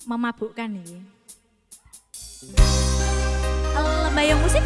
memabukkan ini. Lembayung musik.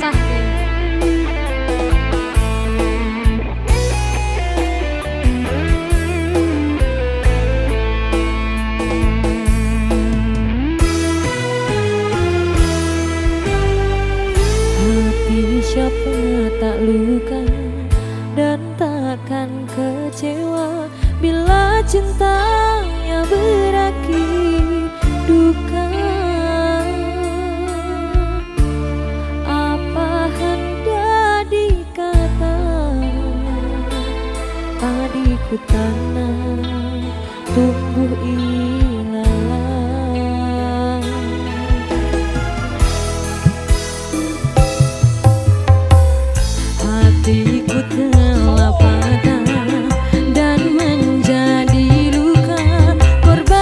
sah-sah sih. Hati siapa tak luka dan takkan kecewa bila cintanya berakhir duka. Apa hendak dikata tadi ku tanam tumbuh ilalang. Hatiku telah patah dan menjadi luka korban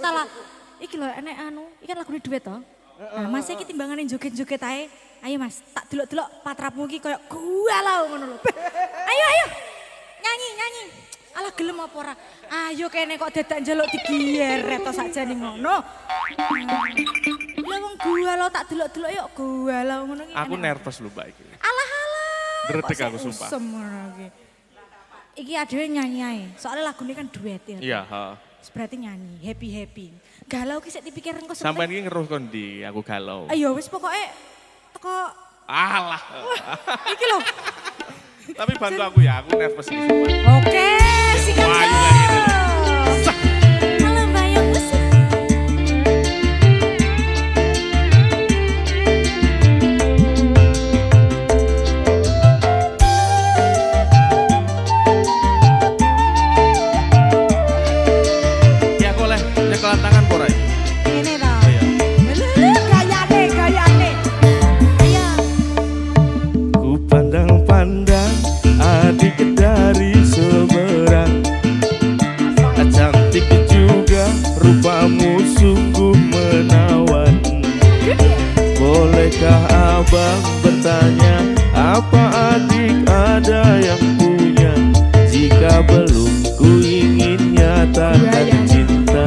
masalah. Iki lho enek anu, iki kan lagune duet toh. Nah, Mas iki timbangane joget-joget ae. Ayo Mas, tak delok-delok patrapmu iki koyo galau ngono lho. Ayo ayo. Nyanyi, nyanyi. Alah gelem apa ora? Ayo kene kok dadak njaluk digeret to sakjane ngono. Ya wong galau tak delok-delok yo galau ngono iki. Aku nervous lho Mbak iki. Alah alah. Dretek aku sumpah. Iki adewe nyanyi ae. Soalnya lagune kan duet ya. Iya, heeh. Berarti nyanyi, happy-happy. Galau ki sik dipikir engko Sampeyan iki ngeruh kon ndi aku galau. Ayo wis pokoke teko Alah. iki lho. Tapi bantu aku ya, aku nervous iki sumpah. Oke, sikat. Wah, gila ini loh. Halo Bayang Musik. Ya aku oleh nyekelan tangan pora iki. Ngene to. Iya. Gayane. Ayo. Ku pandang-pandang adik dari seberang, cantik juga rupamu sungguh menawan. Bolehkah abang bertanya, apa adik ada yang punya? Jika belum, ku ingin nyatakan cinta.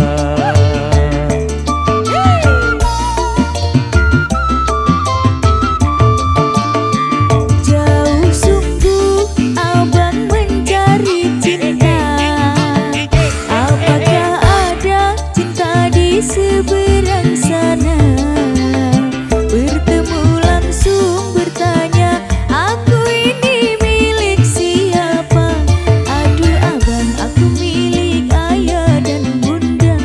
Jauh sungguh abang mencari cinta. Apakah ada cinta di seberang sana? Bertemu langsung bertanya, aku ini milik siapa? Aduh abang, aku milik ayah dan bunda.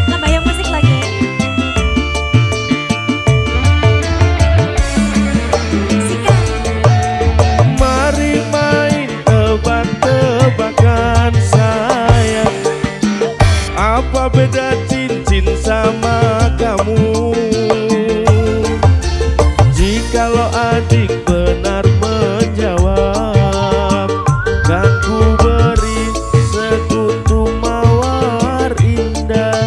Lah Bayang Musik lagi. Sikat. Mari main tebak-tebakan sayang, apa beda cincin sama kamu? Jikalau adik benar menjawab, kan ku beri sekutu mawar indah.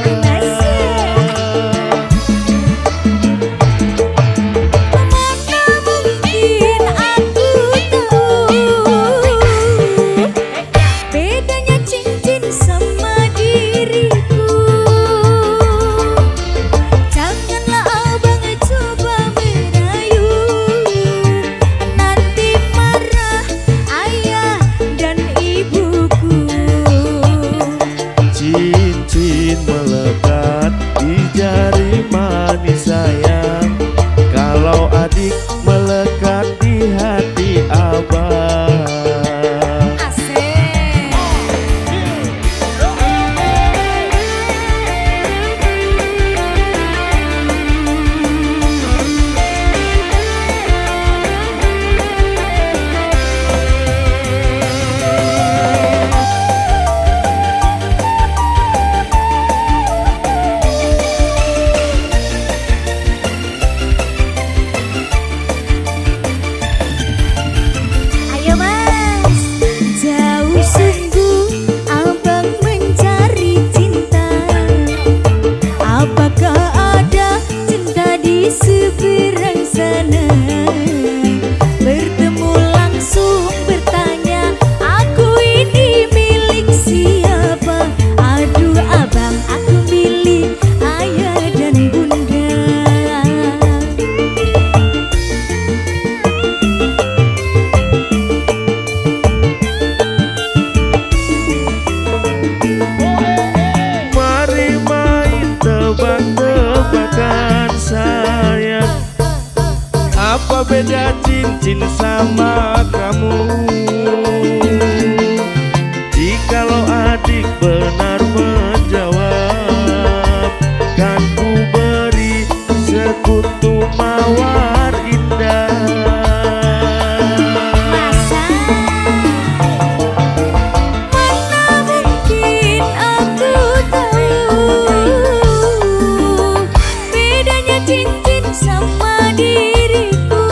Mana mungkin aku tahu bedanya cincin sama diriku. Janganlah abang coba merayu, nanti marah ayah dan ibuku. Cincin melekat di jari manis sayang, kalau adik melekat di hati abang. Asik. Ayo mas, jauh sungguh abang mencari cinta. Apakah ada cinta di seberang sana? Bertemu langsung bertanya, aku ini milik siapa? Aduh abang, aku milik ayah dan bunda. Mari main tebak-tebakan sayang, apa beda cincin sama kamu? Jikalau adik benar menjawab, kan ku beri sekutu mawar indah. Masa mana mungkin aku tahu bedanya cincin sama diriku.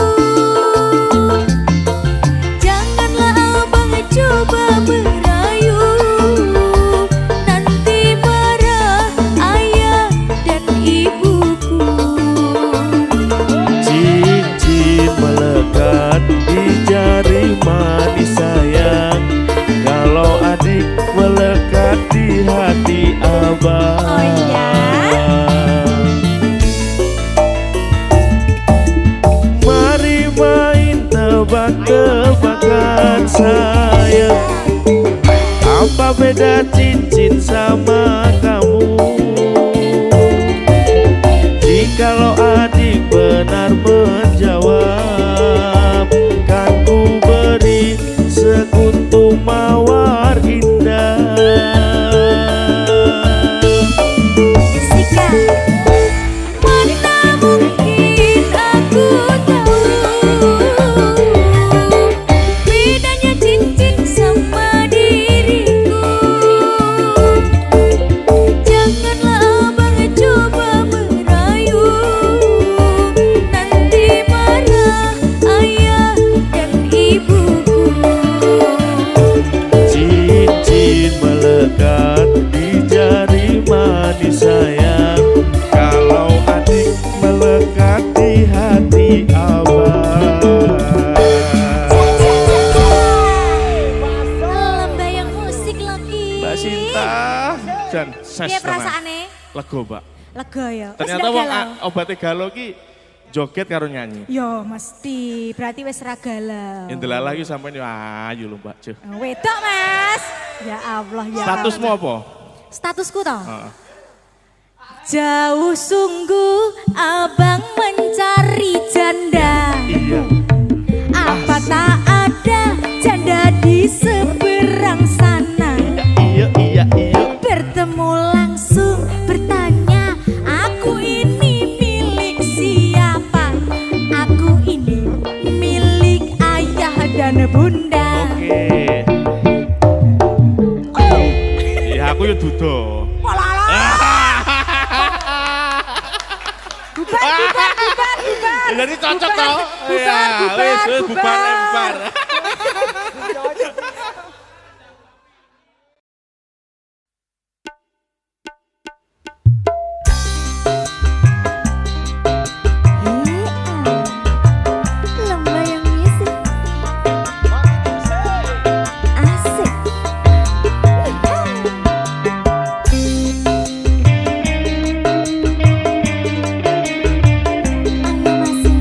ada cincin sama kamu. Jikalau adik benar menjawab, kan ku beri sekuntum mawar indah. Sika, mana mungkin aku tahu bedanya cincin sama diriku. Janganlah abang coba merayu, nanti marah ayah dan ibuku. Cincin melekat di jari manis sayang, kalau adik melekat di hati abang. Lembayang musik lagi. Mbak Sinta. Dan ses Piye tenan. perasaane? Lego, Mbak. Lega ya. Wis Ternyata ndak wong galau. obatnya galau ki joget karo nyanyi. Yo mesti, berarti wis ra galau. Yang delala ki sampean yo ayu lho Mbak Jo. Wedok Mas. Ya Allah ya. Statusmu Allah. apa? Statusku toh. Heeh. Jauh sungguh abang mencari janda. Iya. Apa tak ada janda di seberang sana? Iya, iya, iya. Bertemu langsung bertanya, aku ini milik siapa? Aku ini milik ayah dan bunda. Oke. Ya aku yo dudo. Bubar. Jadi cocok toh. Bubar, Wis bubar. Lembayang musik asik. Ayo masih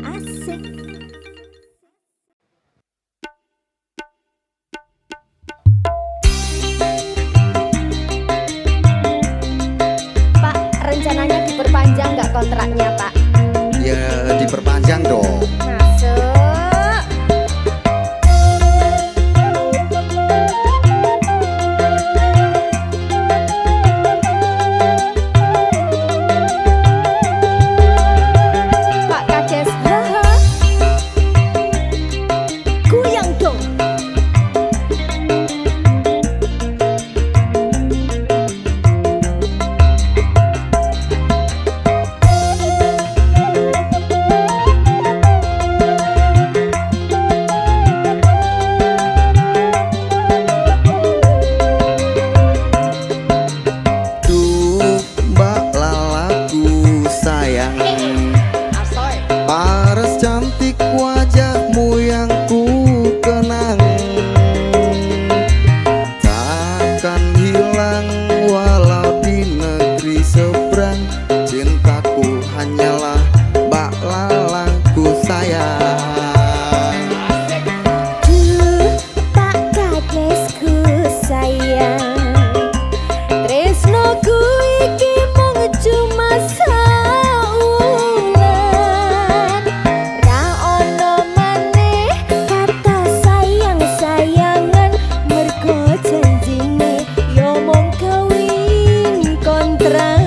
Asik. Pak, rencananya diperpanjang nggak kontraknya, Pak? Ya diperpanjang dong. Masuk. Pak Kades, haha. Goyang dong. Duh Mbak Lalaku sayang, paras cantik wajahmu yang ku kenang, takkan hilang walau di negeri seberang. Cintaku hanyalah Mbak Lalaku sayang. Duh, Pak Kadesku sayang, tresnoku iki mung cuma saulan. Ra ono maneh kata sayang-sayangan, mergo janjine yo mung kawin kontrak.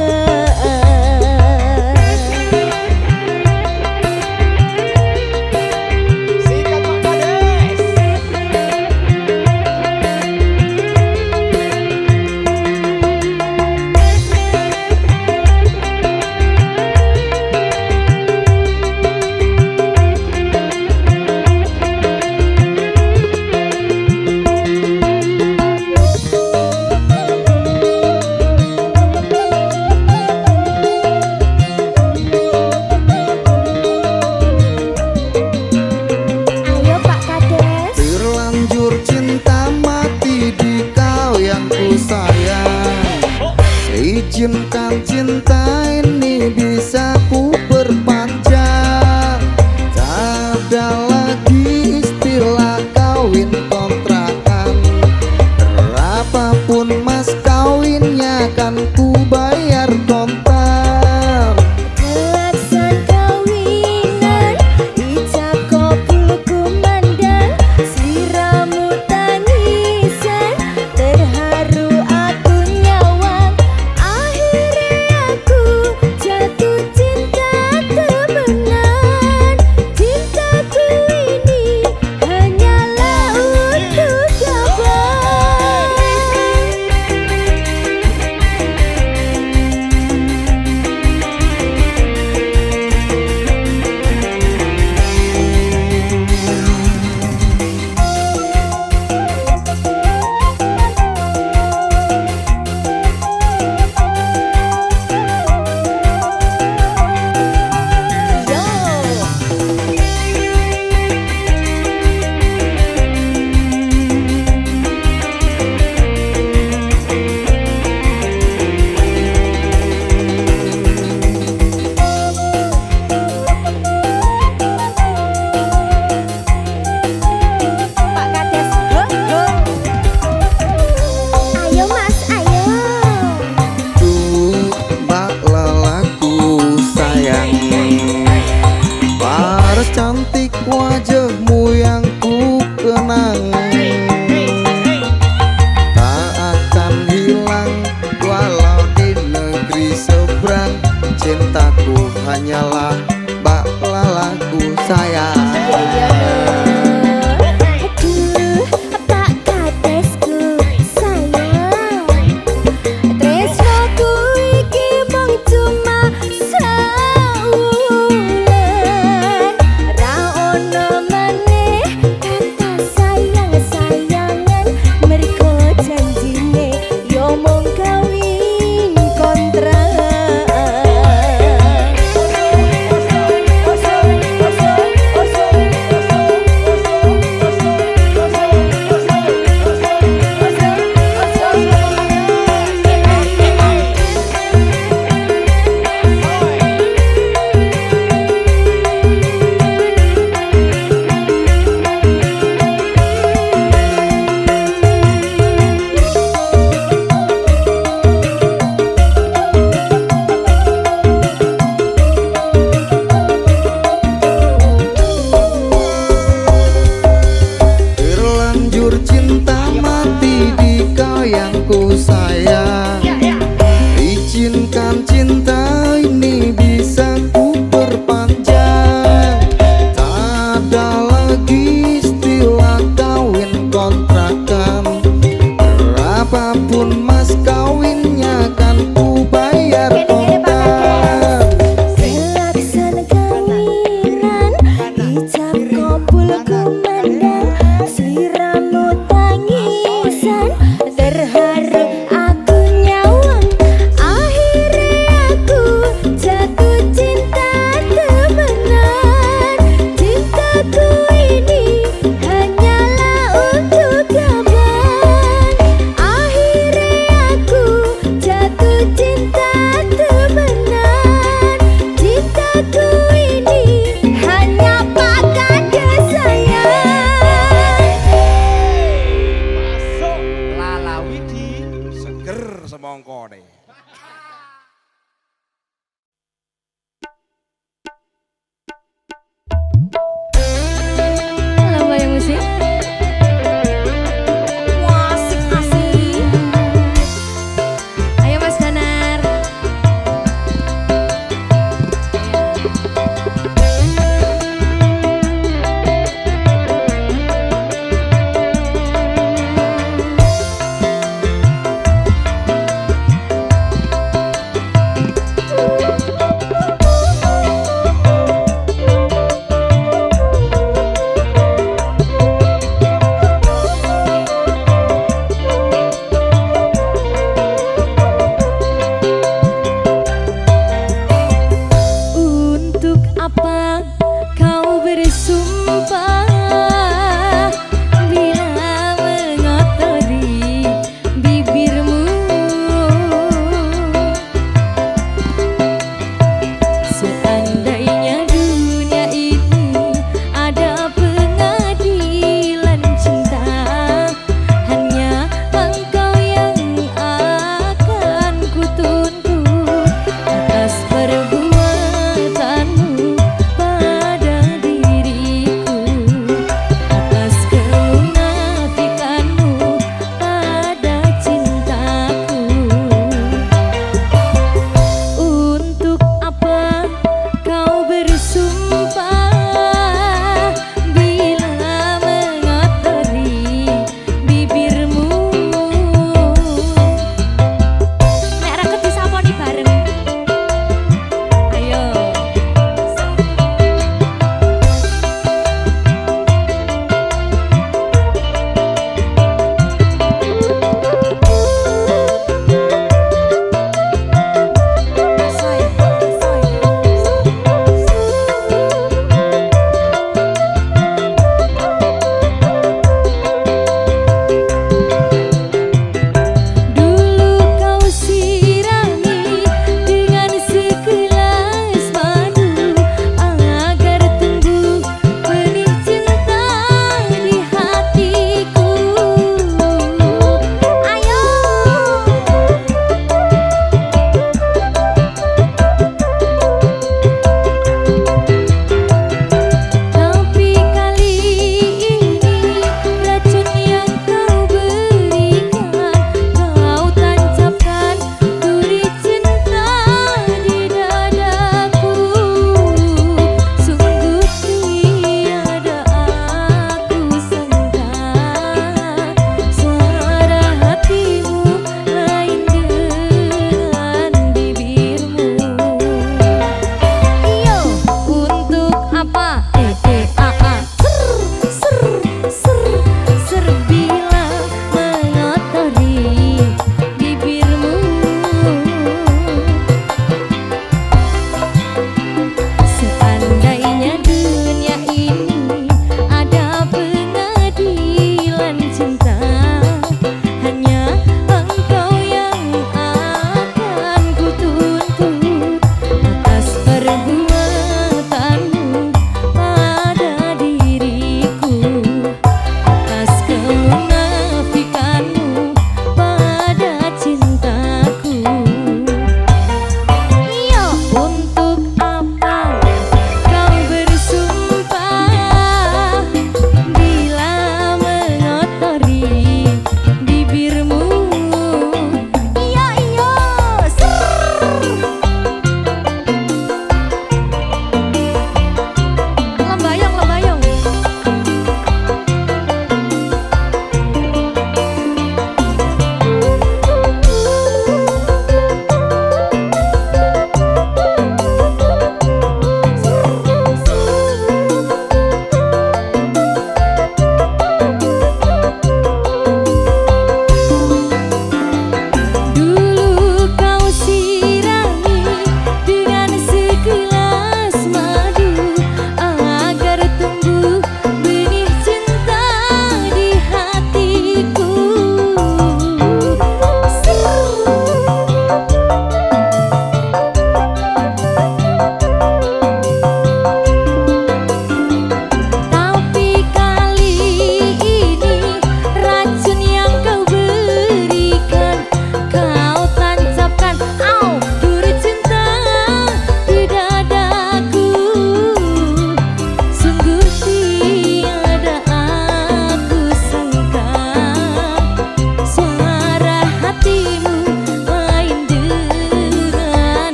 Ayo Pak Kades. Terlanjur cinta mati di kau yang ku sayang. Izinkan cinta ini bisa ku perpanjang. Tak ada lagi istilah kawin kontrakan. Berapapun mas kawinnya kan ku bayar kontan. Pelaksan kawinan, ijab kabul kumandang, sliramu tangisan, terharu aku nyawang. Akhirnya bersumpah bila mengotori bibirmu. Seandainya dunia ini ada pengadilan cinta, hanya engkau yang akan kutuntut atas perbuatanmu pada diriku.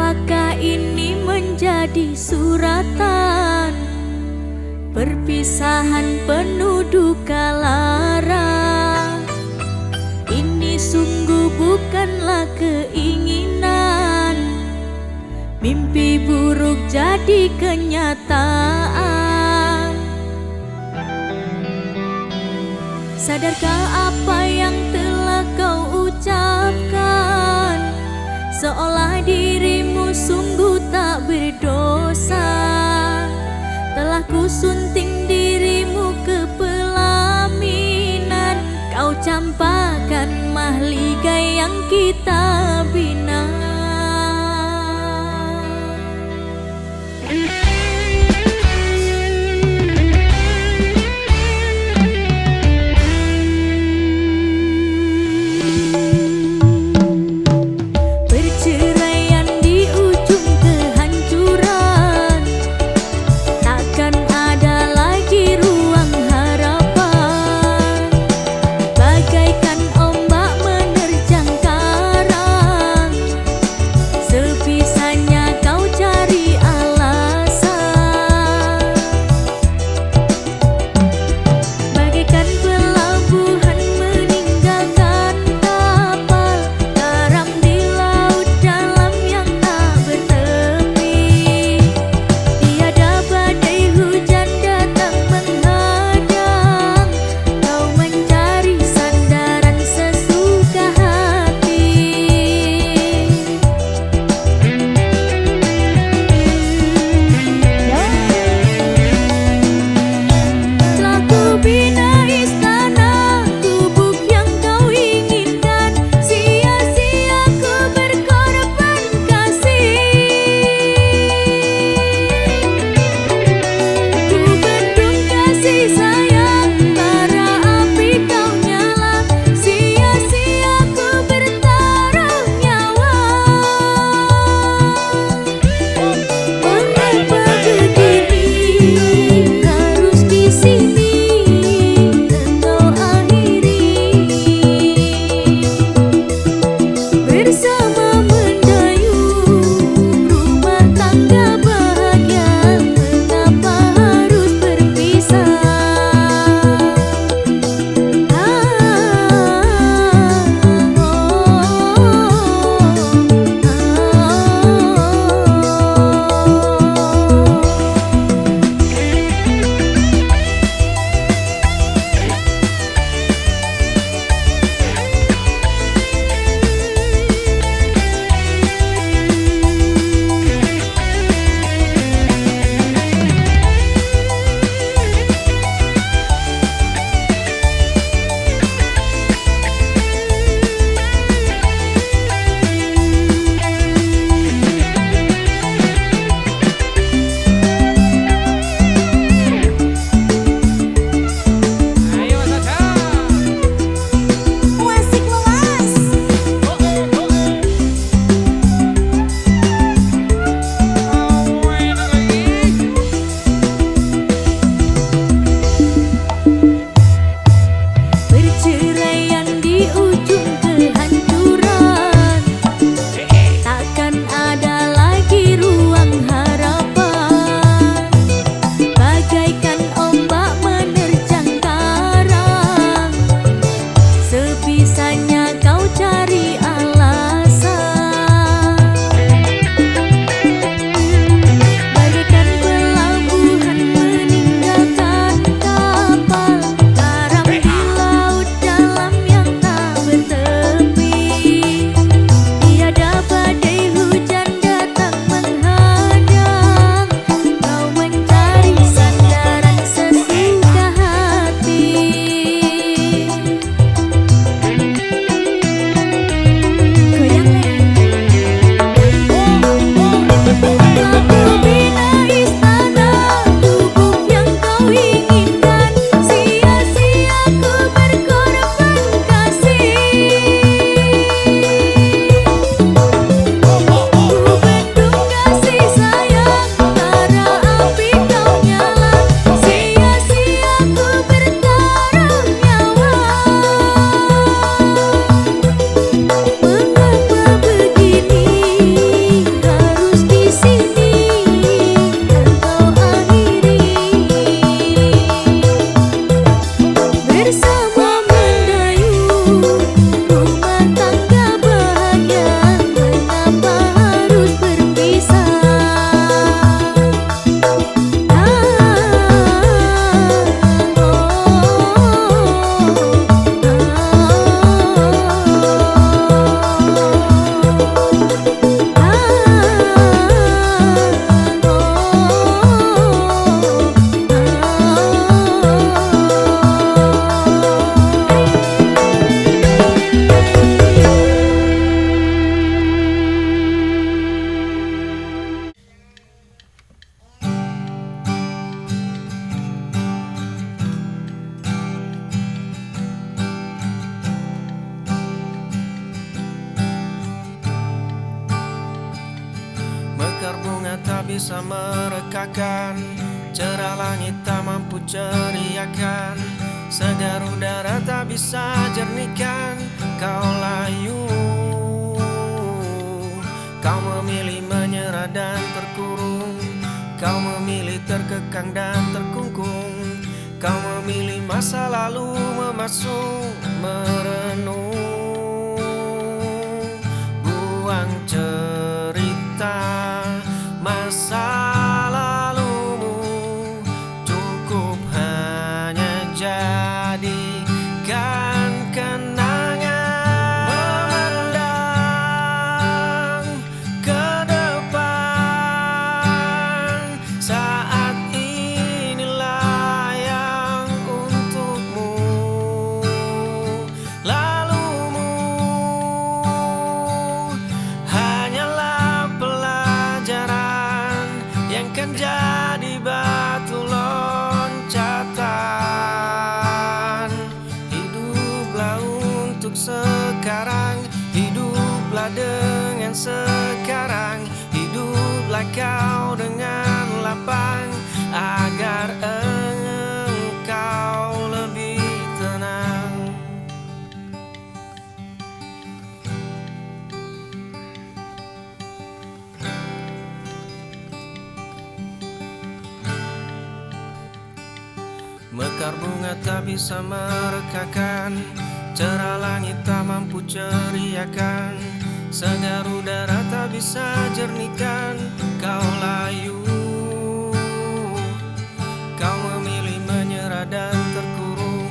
Apakah ini menjadi suratan perpisahan penuh duka lara? Ini sungguh bukanlah keinginan, mimpi buruk jadi kenyataan. Sadarkah apa yang telah kau ucapkan? Seolah dirimu sungguh tak berdosa. Telah kusunting dirimu ke pelaminan, kau campakkan mahligai yang kita bina. Perceraian di ujung kehancuran, takkan ada lagi ruang harapan. Bagaikan ombak menerjang karang, bisa merekakan, cerah langit tak mampu ceriakan, segar udara tak bisa jernihkan. Kau layu, kau memilih menyerah dan terkurung, kau memilih terkekang dan terkungkung, kau memilih masa lalu memasung merenung. Buang cerita masa lalumu, cukup hanya jadikan kenangan. Memandang ke depan, saat inilah yang untukmu. Lalumu hanyalah pelajaran yang kan jadi batu loncatan. Hiduplah untuk sekarang, hiduplah dengan sekarang, hiduplah kau dengan lapang agar engkau lebih tenang. Mekar bunga tak bisa merekakan, cerah langit tak mampu ceriakan, segar udara tak bisa jernihkan. Kau layu, kau memilih menyerah dan terkurung,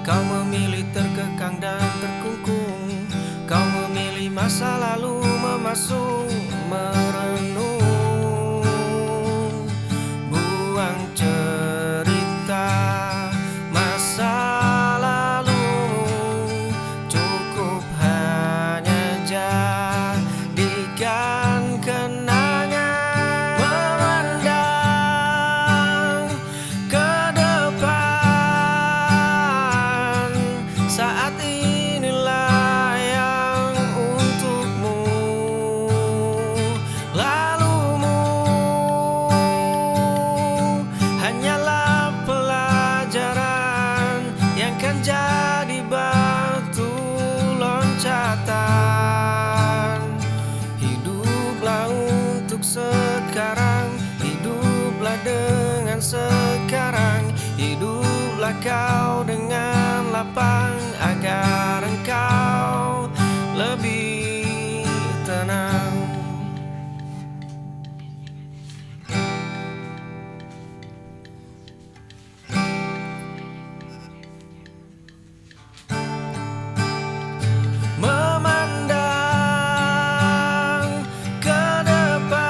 kau memilih terkekang dan terkungkung, kau memilih masa lalu memasung merenung. Buang cerita masa lalumu, cukup hanya jadikan kenangan. Memandang ke depan, saat inilah yang untukmu. Lalumu hanyalah pelajaran yang kan jadi batu loncatan. Hiduplah untuk sekarang, hiduplah dengan sekarang, hiduplah kau dengan lapang agar engkau lebih tenang. Memandang ke depan,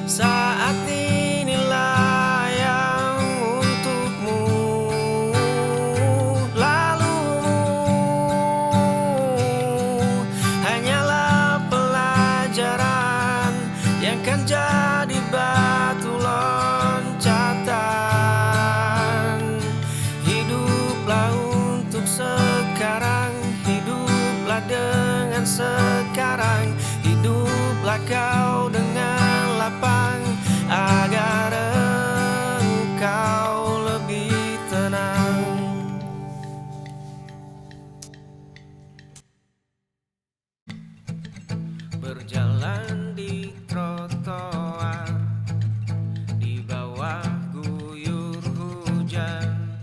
saat inilah yang untukmu. Lalumu hanyalah pelajaran yang kan jadi batu loncatan. Hiduplah untuk sekarang, hiduplah dengan sekarang, hiduplah kau dengan lapang agar engkau lebih tenang. Berjalan di trotoar di bawah guyur hujan,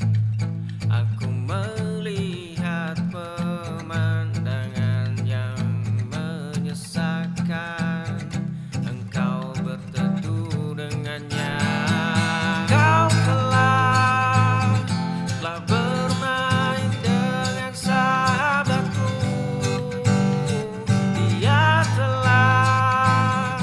aku melihat pemandangan yang menyesakan. Engkau berteduh dengannya, kau telah bermain dengan sahabatku. Dia telah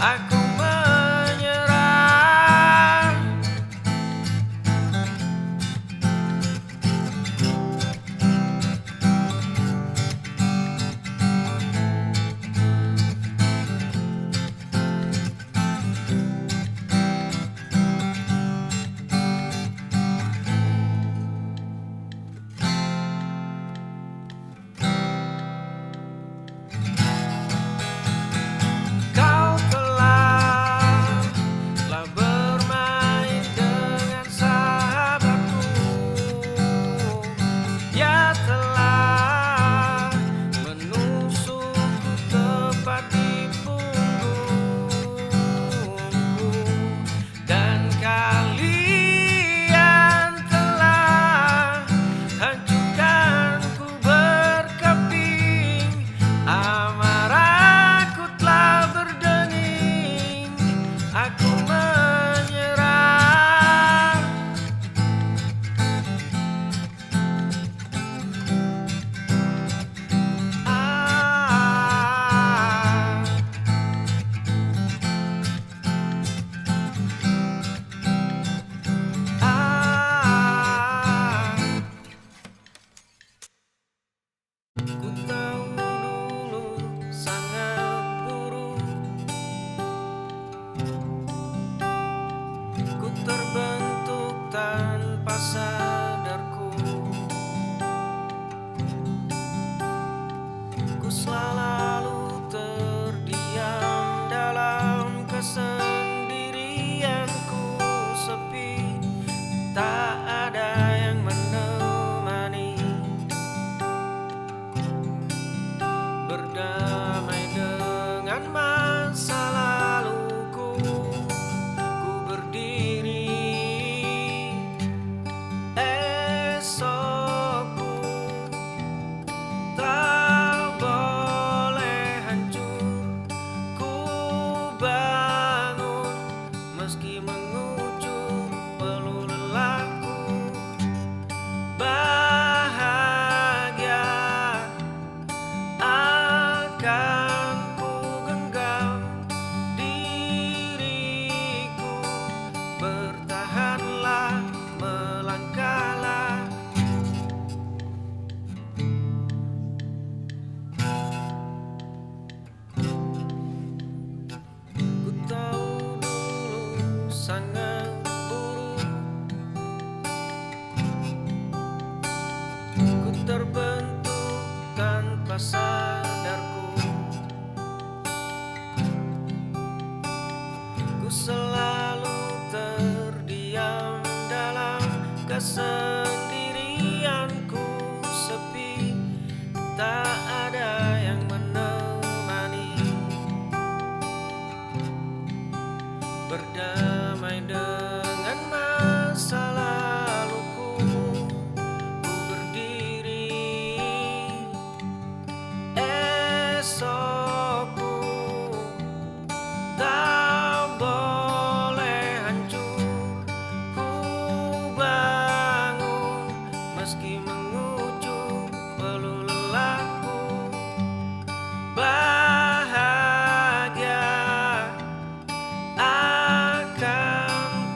aku menyerah. Kau telah bermain dengan sahabatku. Ya telah menusukku tepat di punggungku. Dan kalian telah hancurkanku berkeping. Amarahku telah berdenging, aku menyerah. Ku tahu dulu sangat buruk, ku terbentuk tanpa sadarku. Ku selalu terdiam dalam kesendirianku sepi, tak ada yang menemani. Berdamai dengan masa laluku, ku berdiri. Esokku tak boleh hancur, ku bangun meski mengucur peluh lelahku. Bahagia akan ku genggam diriku. Bertahanlah, melangkahlah. Ku tahu dulu sangat buruk, ku terbentuk tanpa sadarku. Ku selalu terdiam dalam kesendirianku sepi, tak ada yang menemani. Berdamai dengan masa laluku, ku berdiri. Esokku tak boleh hancur, ku bangun meski mengucur peluh lelahku. Bahagia akan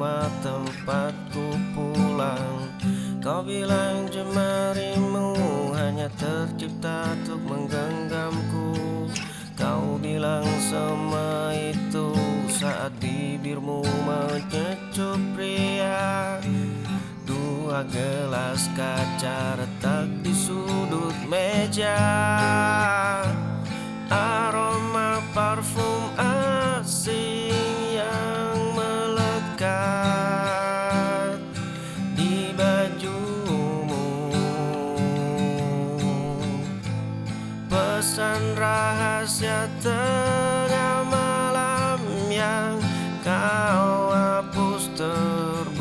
rumah tempatku pulang. Kau bilang jemarimu hanya tercipta untuk menggenggamku. Kau bilang semua itu saat bibirmu mengecup pria. Dua gelas kaca retak di sudut meja, aroma parfum asing yang melekat di bajumu. Pesan rahasia tengah malam yang kau hapus terburu.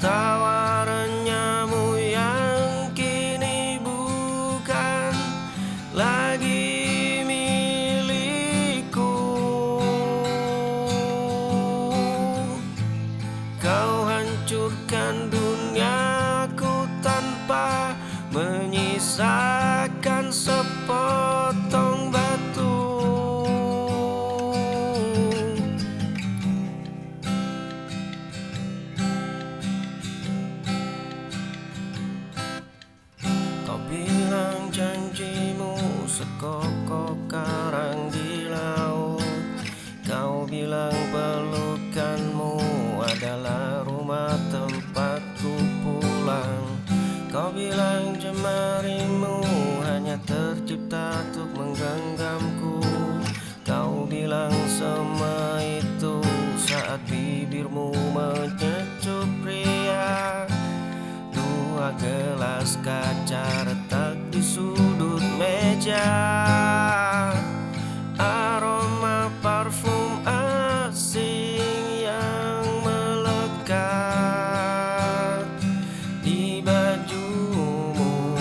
Tawaranmu yang kini bukan lagi milikku. Kau hancurkan duniaku tanpa menyisakan sepotong batu. Kau bilang janjimu sekokok karang di laut. Kau bilang pelukanmu adalah rumah tempatku pulang. Kau bilang jemarimu hanya tercipta untuk menggenggamku. Kau bilang semua itu saat bibirmu mengecup pria. Dua gelas kaca retak di sudut meja, aroma parfum asing yang melekat di bajumu.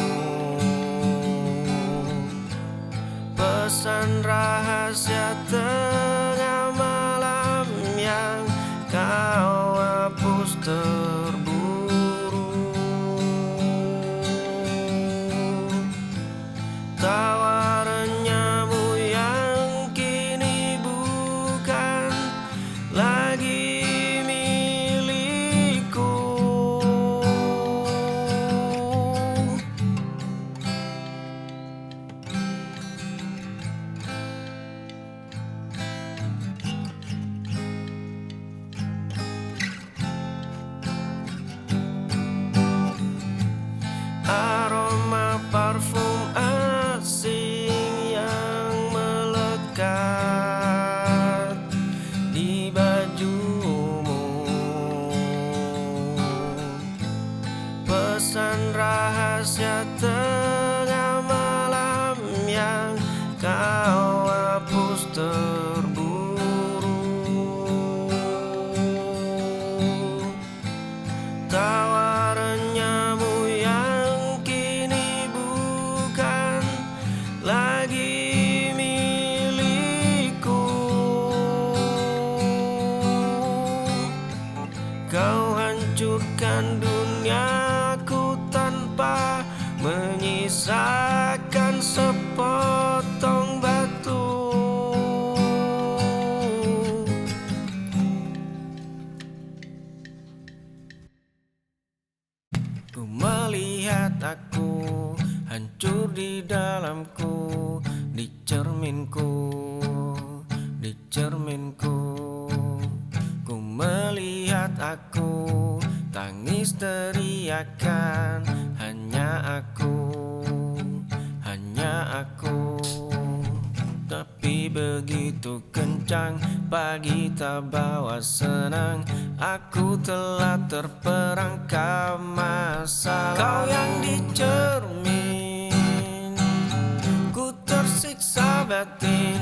Pesan rahasia tengah malam yang kau hapus terburu. Tawaranmu yang kini bukan lagi milikku. Aroma parfum asing yang melekat di bajumu. Pesan rahasia tengah malam yang kau hapus terburu. Tawaranmu yang kini bukan lagi milikku. Kau hancurkan duniaku tanpa menyisakan sepotong batu. Ku melihat aku hancur di dalamku, di cerminku, di cerminku. Ku melihat aku tangis teriakan, hanya aku, hanya aku. Tapi begitu kencang, pagi tak bawa senang. Aku telah terperangkap masalah. Kau yang dicermin, ku tersiksa batin.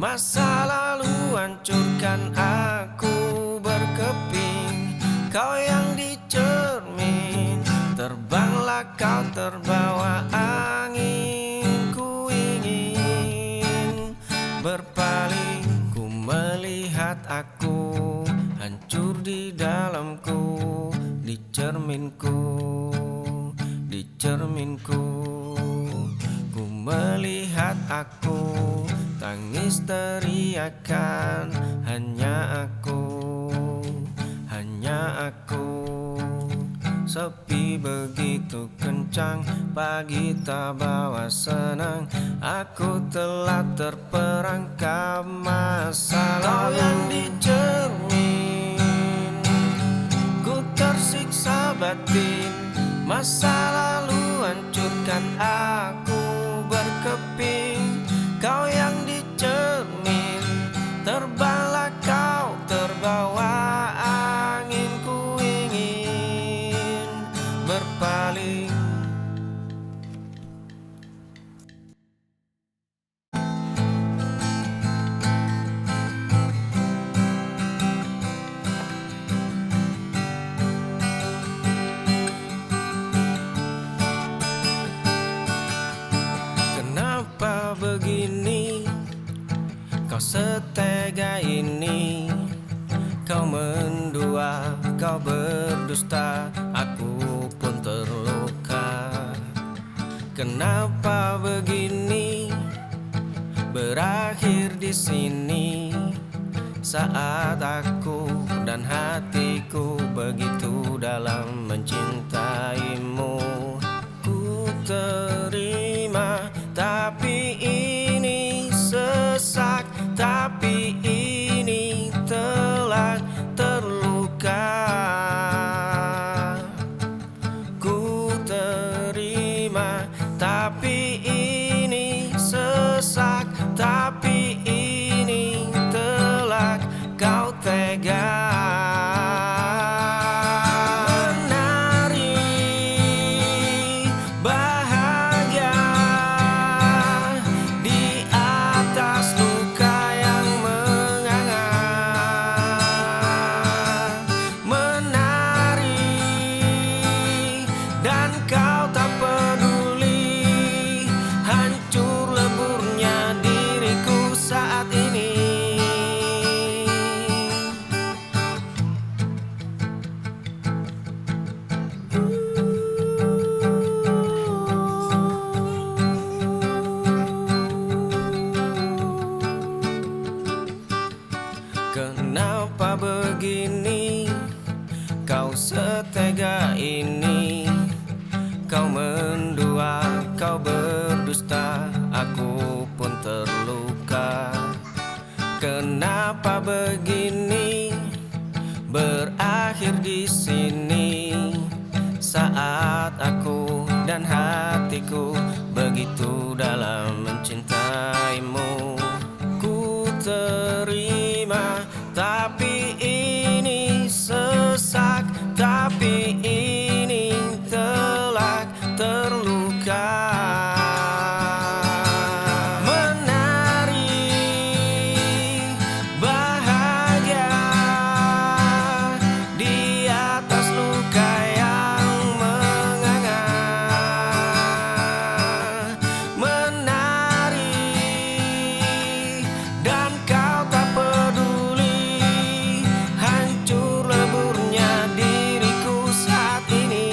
Masa lalu hancurkan aku berkeping. Kau yang dicermin, terbanglah kau terbawa angin. Ku ingin berpaling, ku melihat aku hancur di dalamku, di cerminku, di cerminku. Ku melihat aku tangis teriakan. Hanya aku sepi begitu kencang, pagi tak bawa senang. Aku telah terperangkap masa lalu yang dicermin. Ku tersiksa batin, masa lalu hancurkan aku berkeping. Kau yang dicermin, terbanglah kau terbawa angin. Ku ingin berpaling. Kenapa begini? Kau setega ini. Kau mendua, kau berdusta, aku pun terluka. Kenapa begini? Berakhir di sini. Saat aku dan hatiku begitu dalam mencintaimu. Ku terima, tapi ini sesak, tapi ini telah terluka. Ku terima, tapi ini sesak, tapi ini telah kau tega. Kenapa begini? Kau setega ini. Kau mendua, kau berdusta, aku pun terluka. Kenapa begini? Berakhir di sini. Saat aku dan hatiku begitu dalam mencintaimu. Ku terima, tapi ini sesak, tapi ini telah terluka. Menari bahagia di atas luka yang menganga. Menari dan kau tak peduli, hancur leburnya diriku saat ini.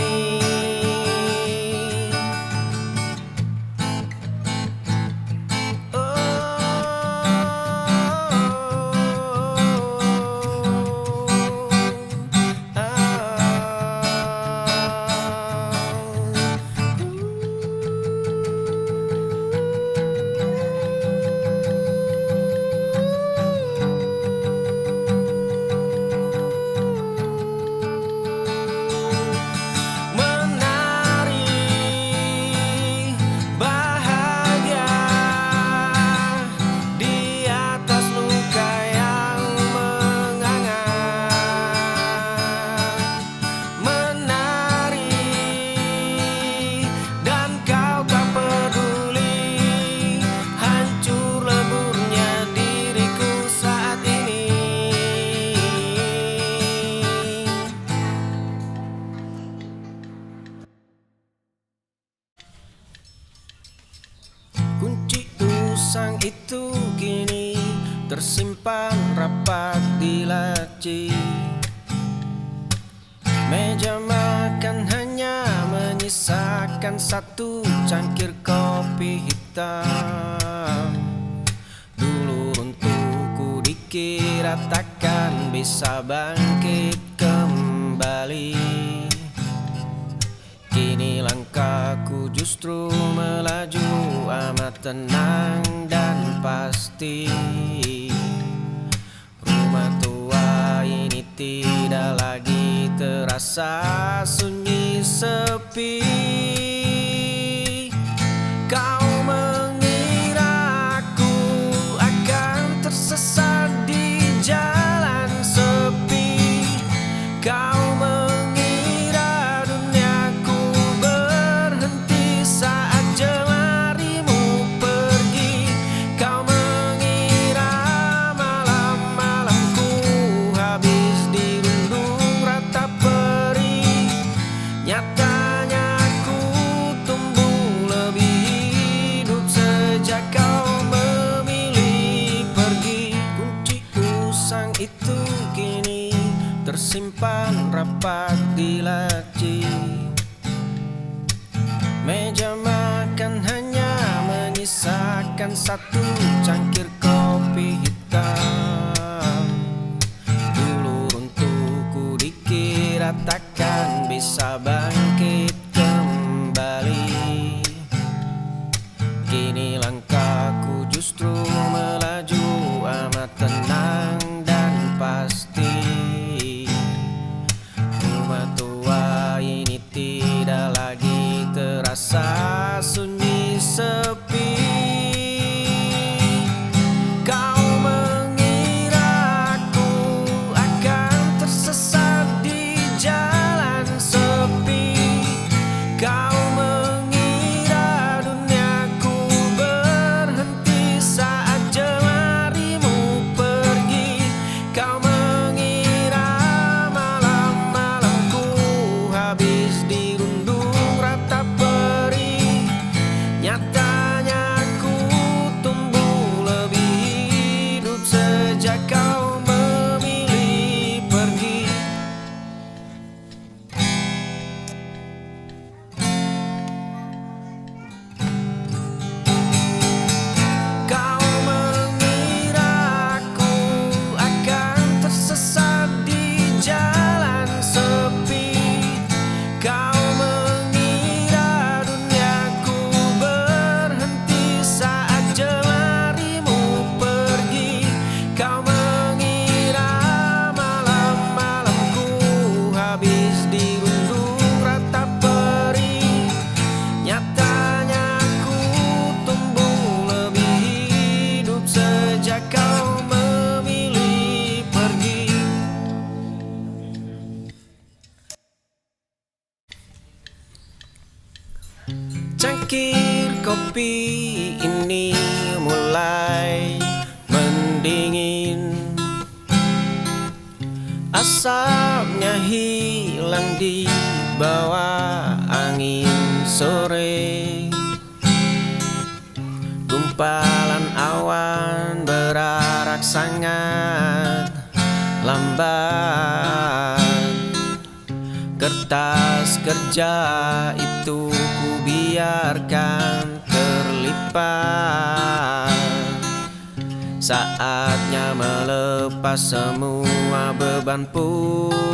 Kunci usang itu kini tersimpan rapat di laci. Meja makan hanya menyisakan satu cangkir kopi hitam. kira takkan bisa bangkit kembali. Kini langkahku justru melaju amat tenang dan pasti. Rumah tua ini tidak lagi terasa sunyi sepi. Kau mengira aku akan tersesat di jalan sepi. Kau mengira duniaku berhenti saat jemarimu pergi. Kau mengira malam-malamku habis dirundung ratap perih. Nyatanya aku tumbuh lebih hidup sejak kau memilih pergi. Kunci usang itu kini tersimpan rapat di laci. Meja makan hanya menyisakan satu cangkir kopi hitam. Dulu untukku dikira takkan bisa bangkit kembali. Kini langkahku justru melaju amat tenang dan pasti. Rumah tua ini tidak lagi terasa sunyi sepi. Kau mengira aku akan tersesat di jalan sepi. Kau mengira duniaku berhenti saat jemarimu pergi. Kau mengira malam-malamku habis dirundung ratap perih. Nyatanya aku tumbuh lebih hidup sejak kau memilih pergi. Kau mengira aku akan tersesat di jalan sepi. Kau mengira duniaku berhenti saat jemarimu pergi. Kau mengira malam-malamku habis dirundung ratap perih. Nyatanya aku tumbuh lebih hidup sejak kau memilih pergi. Cangkir kopi ini mulai mendingin. Asapnya hilang di bawah angin sore. Gumpalan awan berarak sangat lambat. Kertas kerja itu ku biarkan terlipat. Saatnya melepas semua beban pundak.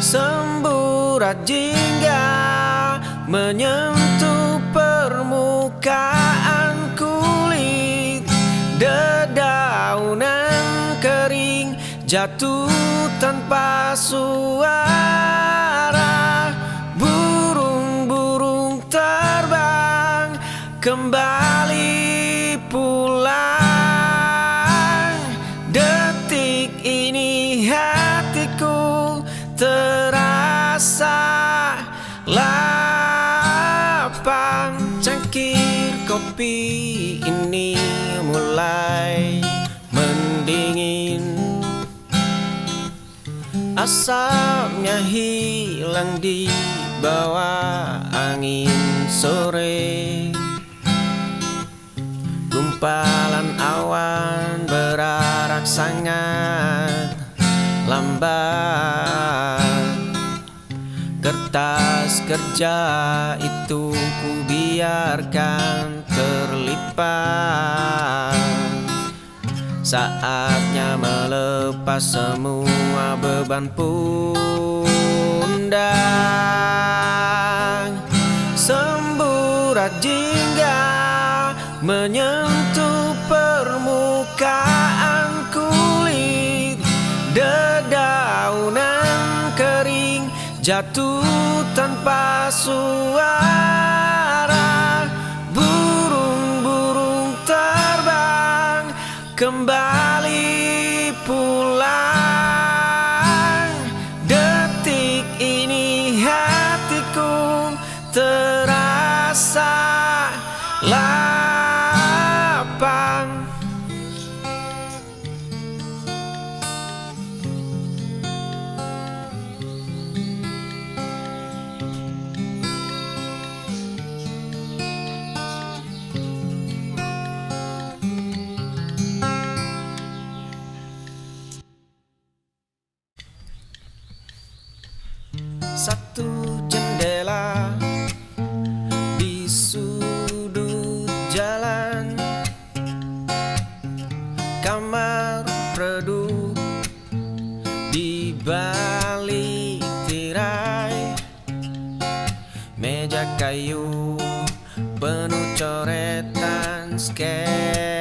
Semburat jingga menyentuh permukaan kulit. Dedaunan kering jatuh tanpa suara. Burung-burung terbang kembali pulang. Detik ini hatiku terasa lapang. Cangkir kopi ini mulai mendingin. Asapnya hilang di bawah angin sore. Gumpalan awan berarak sangat lambat. Kertas kerja itu ku biarkan terlipat. Saatnya melepas semua beban pundak. Semburat jingga menyentuh permukaan kulit. Dedaunan kering jatuh tanpa suara. Burung-burung terbang kembali pulang. Detik ini hatiku terasa lapang. Satu jendela di sudut jalan, kamar redup di balik tirai, meja kayu penuh coretan sketsa,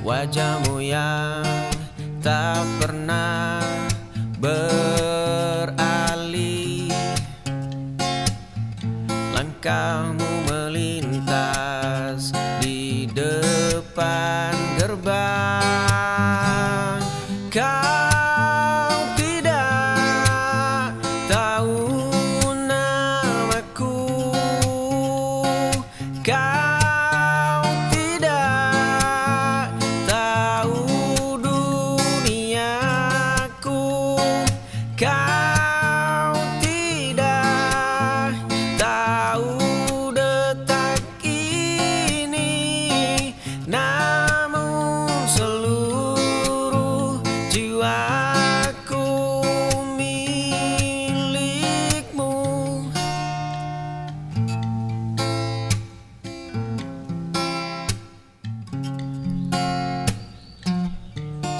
wajahmu yang tak pernah beralih. Langkahmu melintas di depan gerbang. Kau tidak tahu namaku. Kau tidak tahu duniaku. Kau tidak tahu detak ini, namun seluruh jiwaku milikmu.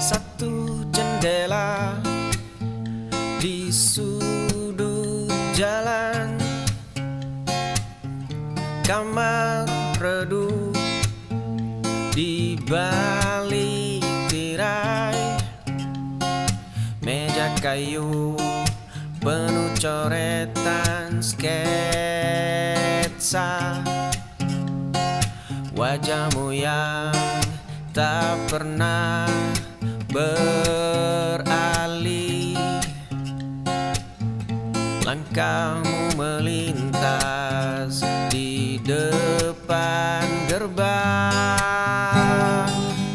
Satu jendela di sudut jalan, kamar redup di balik tirai, meja kayu penuh coretan sketsa, wajahmu yang tak pernah beralih. Langkahmu melintas di depan gerbang.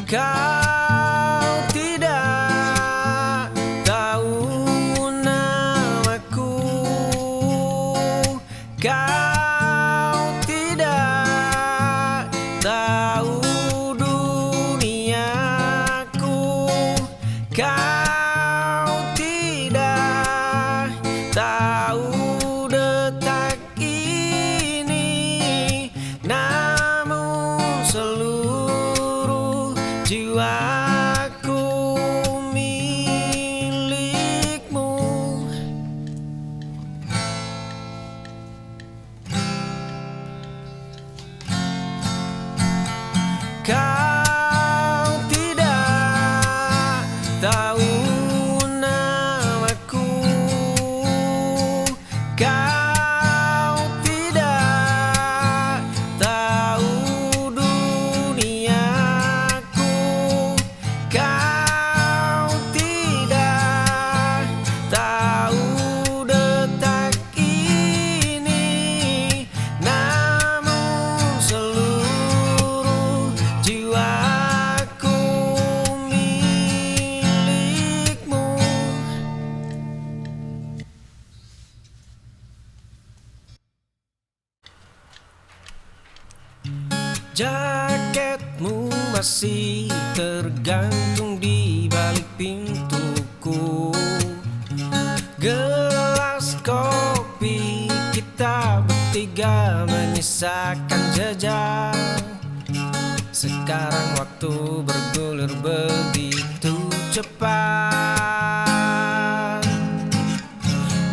Kau tidak tahu namaku. Kau tidak tahu duniaku. Kau tidak tahu detak ini, namun seluruh jiwaku milikmu. Kau tidak tahu namaku. Kau tidak tahu duniaku. Kau tidak tahu detak ini, namun seluruh jiwaku milikmu. Jaketmu masih tergantung di balik pintuku. Gelas kopi kita bertiga menyisakan jejak. Sekarang waktu bergulir begitu cepat.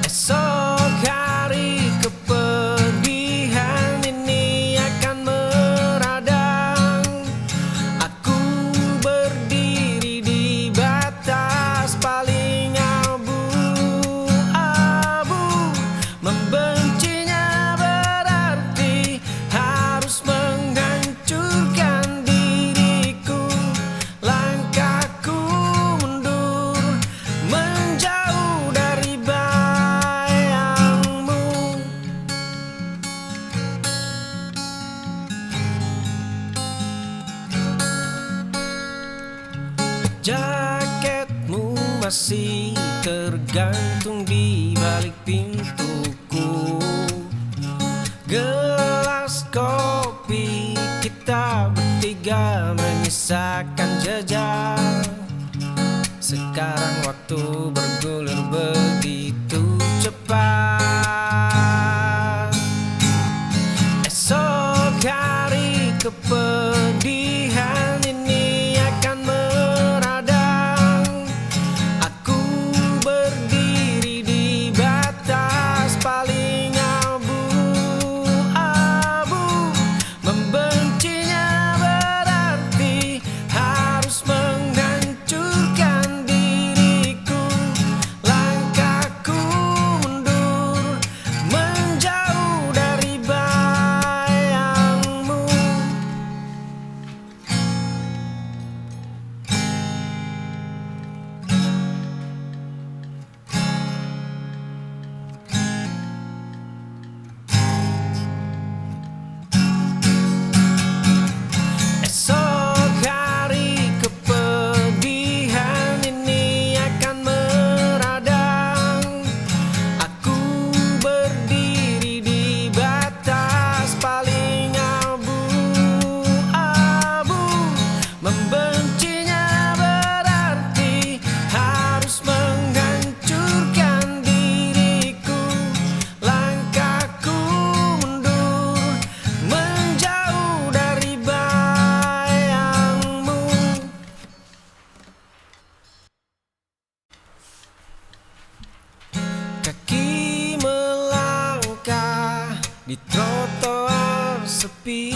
Esok hari kepedihan ini akan meradang. Aku berdiri di batas paling abu-abu. Membencinya berarti harus menghancurkan diriku. Langkahku mundur menjauh dari bayangmu. Jaketmu masih tergantung di balik pintuku. Gelas kopi kita bertiga menyisakan jejak. Sekarang waktu bergulir begitu cepat. Esok hari kepedihan ini akan meradang. Aku berdiri di batas paling abu-abu. Membencinya berarti harus menghancurkan diriku. Langkahku mundur menjauh dari bayangmu. Esok hari kepedihan ini akan meradang. Aku berdiri di batas paling abu-abu. Membencinya berarti harus menghancurkan diriku. Langkahku mundur menjauh dari bayangmu. Kaki melangkah di trotoar sepi,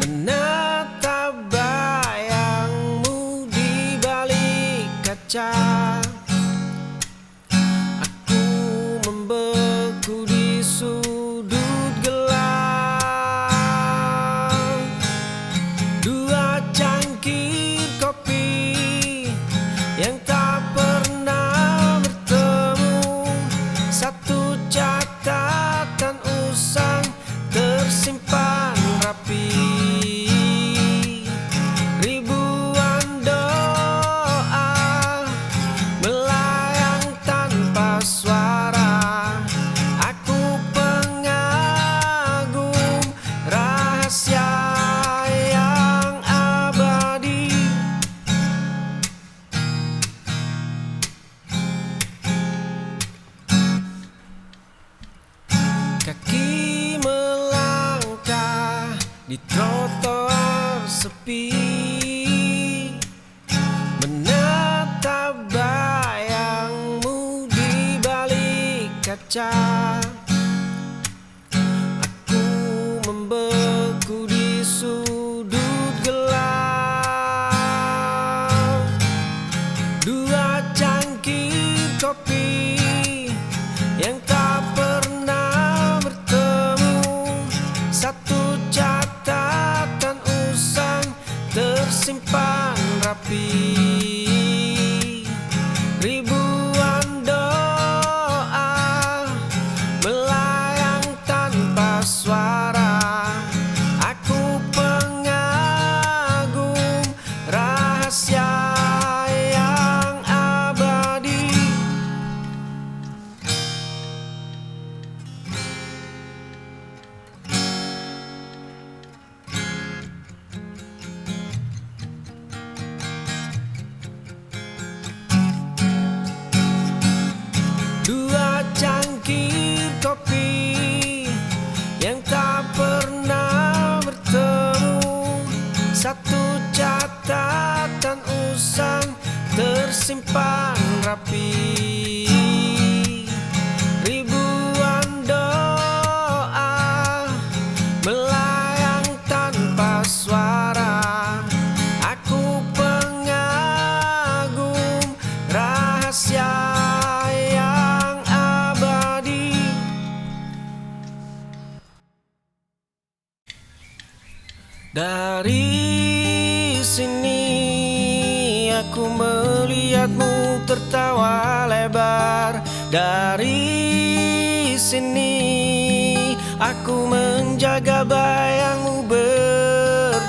menatap bayangmu di balik kaca. Aku membeku di sudut gelap. Dua cangkir kopi yang tak pernah bertemu. Satu catatan usang tersimpan rapi. Ribuan doa melayang tanpa suara. Aku pengagum rahasia yang abadi. Kaki melangkah di trotoar sepi, menatap bayangmu di balik kaca. Aku membeku di sudut gelap. Dua cangkir kopi yang tak pernah bertemu. Satu catatan usang tersimpan rapi. Ribuan doa melayang tanpa suara. Aku pengagum rahasia yang abadi. Dua cangkir kopi yang tak tersimpan rapi. Ribuan doa melayang tanpa suara. Aku pengagum rahasia yang abadi. Dari sini aku melihatmu tertawa lebar. Dari sini aku menjaga bayangmu berjalan.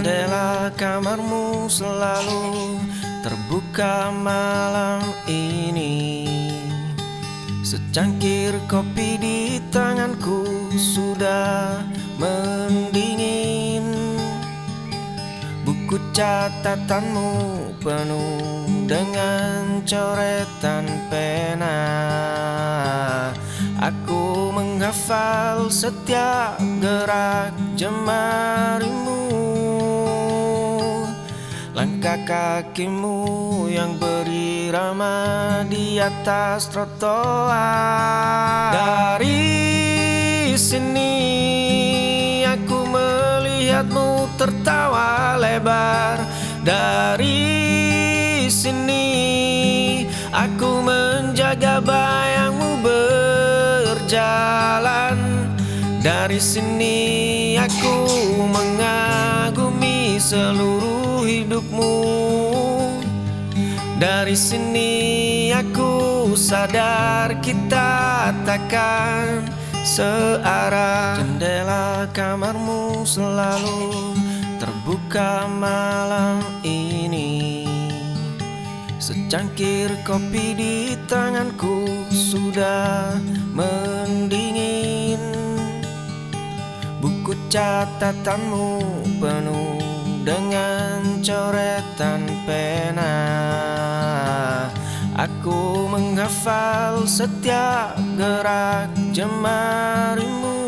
Jendela kamarmu selalu terbuka malam ini. Secangkir kopi di tanganku sudah mendingin. Buku catatanmu penuh dengan coretan pena. Aku menghafal setiap gerak jemarimu. Langkah kakimu yang berirama di atas trotoar. Dari sini aku melihatmu tertawa lebar. Dari sini aku menjaga bayangmu berjalan. Dari sini aku mengagumi seluruh hidupmu. Dari sini aku sadar kita takkan searah. Jendela kamarmu selalu terbuka malam ini. Secangkir kopi di tanganku sudah mendingin. Buku catatanmu penuh dengan coretan pena. Aku menghafal setiap gerak jemarimu.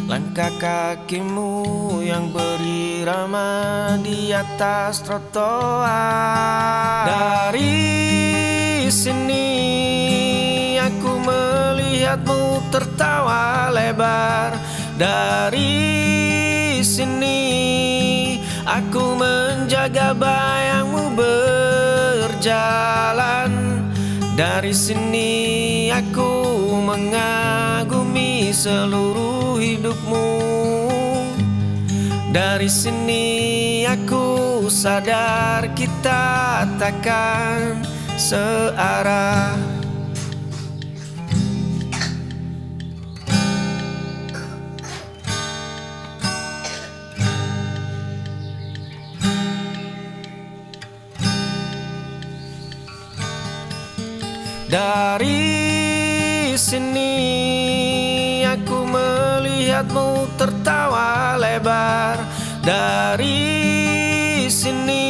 Langkah kakimu yang berirama di atas trotoar. Dari sini aku melihatmu tertawa lebar. Dari sini aku menjaga bayangmu berjalan. Dari sini aku mengagumi seluruh hidupmu. Dari sini aku sadar kita takkan searah. Dari sini aku melihatmu tertawa lebar. Dari sini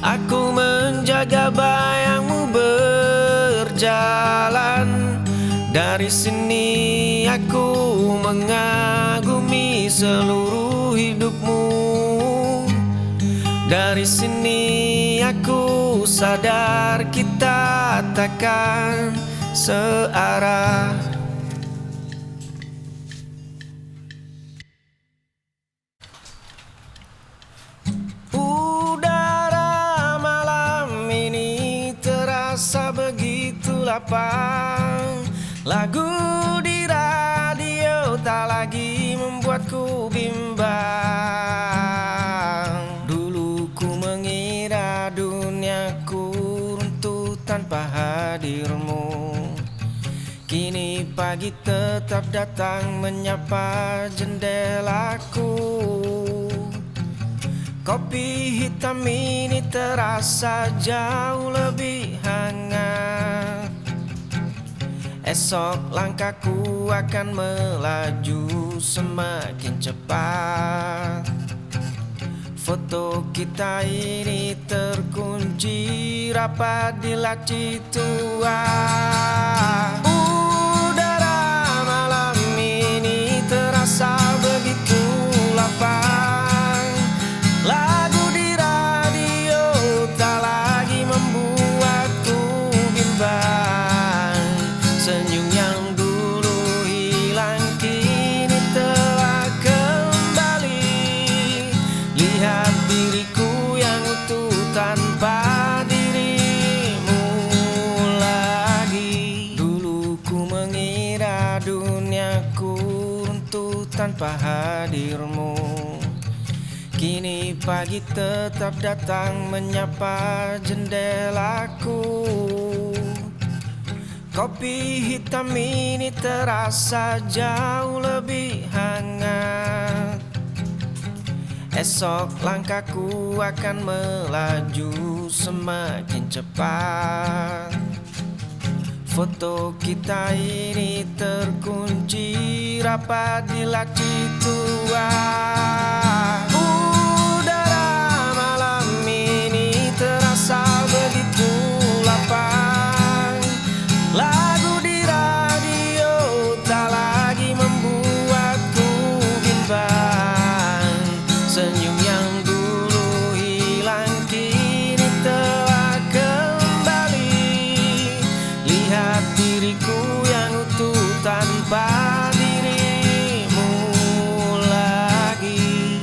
aku menjaga bayangmu berjalan. Dari sini aku mengagumi seluruh hidupmu. Dari sini aku sadar kita takkan searah. Udara malam ini terasa begitu lapang. Lagu di radio tak lagi membuatku bimbang. Duniaku runtuh tanpa hadirmu. Kini pagi tetap datang menyapa jendelaku. Kopi hitam ini terasa jauh lebih hangat. Esok langkahku akan melaju semakin cepat. Foto kita ini terkunci rapat di laci tua. Udara malam ini terasa begitu lapang. Lagu di radio tanpa hadirmu. Kini pagi tetap datang menyapa jendelaku. Kopi hitam ini terasa jauh lebih hangat. Esok langkahku akan melaju semakin cepat. Foto kita ini terkunci rapat di laci tua. Udara malam ini terasa begitu lapang. Lagu di radio tak lagi membuatku bimbang. Senyum yang dulu hilang kini telah kembali. Lihat diriku yang utuh tanpa dirimu lagi.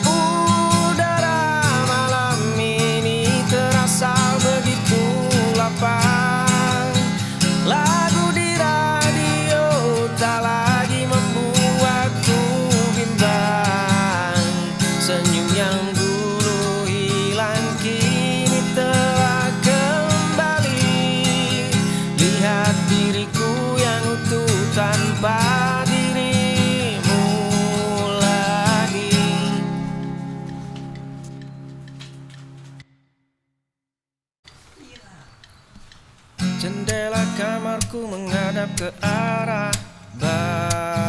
Udara malam ini terasa begitu lapang. Lagu di radio tak lagi membuatku bimbang. Senyum yang dulu hilang kini telah kembali. Lihat diriku yang utuh tanpa dirimu lagi. Jendela kamarku menghadap ke arah barat.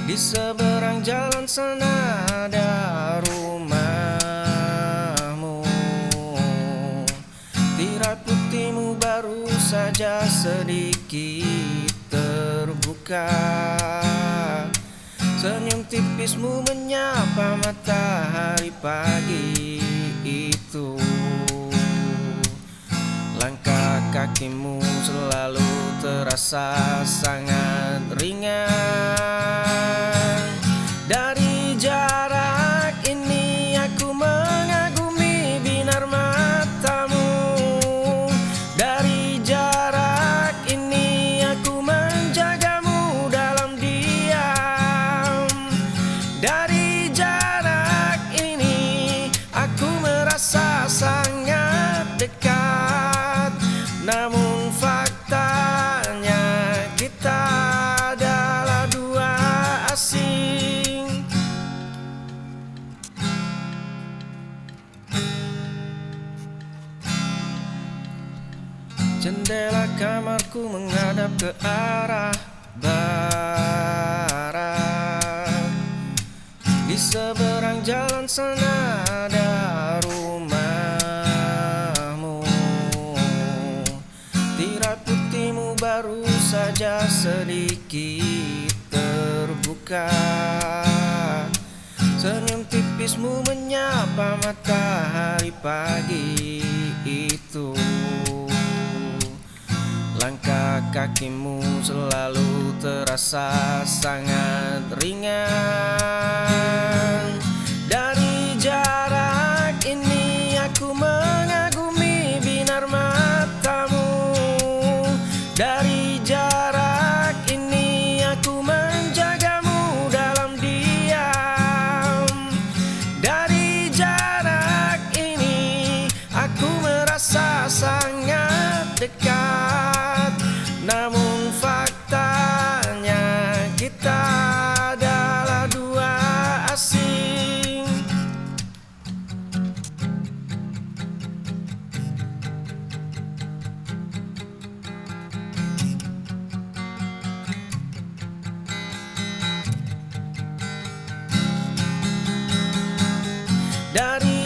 Di seberang jalan sana ada rumahmu. Tirai putihmu baru saja sedikit terbuka. Senyum tipismu menyapa matahari pagi itu. Langkah kakimu selalu terasa sangat ringan. Dari jarak ini aku mengagumi binar matamu. Dari jarak ini aku menjagamu dalam diam. Dari jarak ini aku merasa sangat dekat. Namun faktanya kita adalah dua asing. Jendela kamarku menghadap ke arah barat. Di seberang jalan sana ada rumahmu. Tirai putihmu baru saja sedikit terbuka. Senyum tipismu menyapa matahari pagi itu. Langkah kakimu selalu terasa sangat ringan. Dari jarak ini aku mengagumi binar matamu. Dari jarak ini aku menjagamu dalam diam. Dari jarak ini aku merasa sangat dekat. Namun faktanya kita adalah dua asing. Dari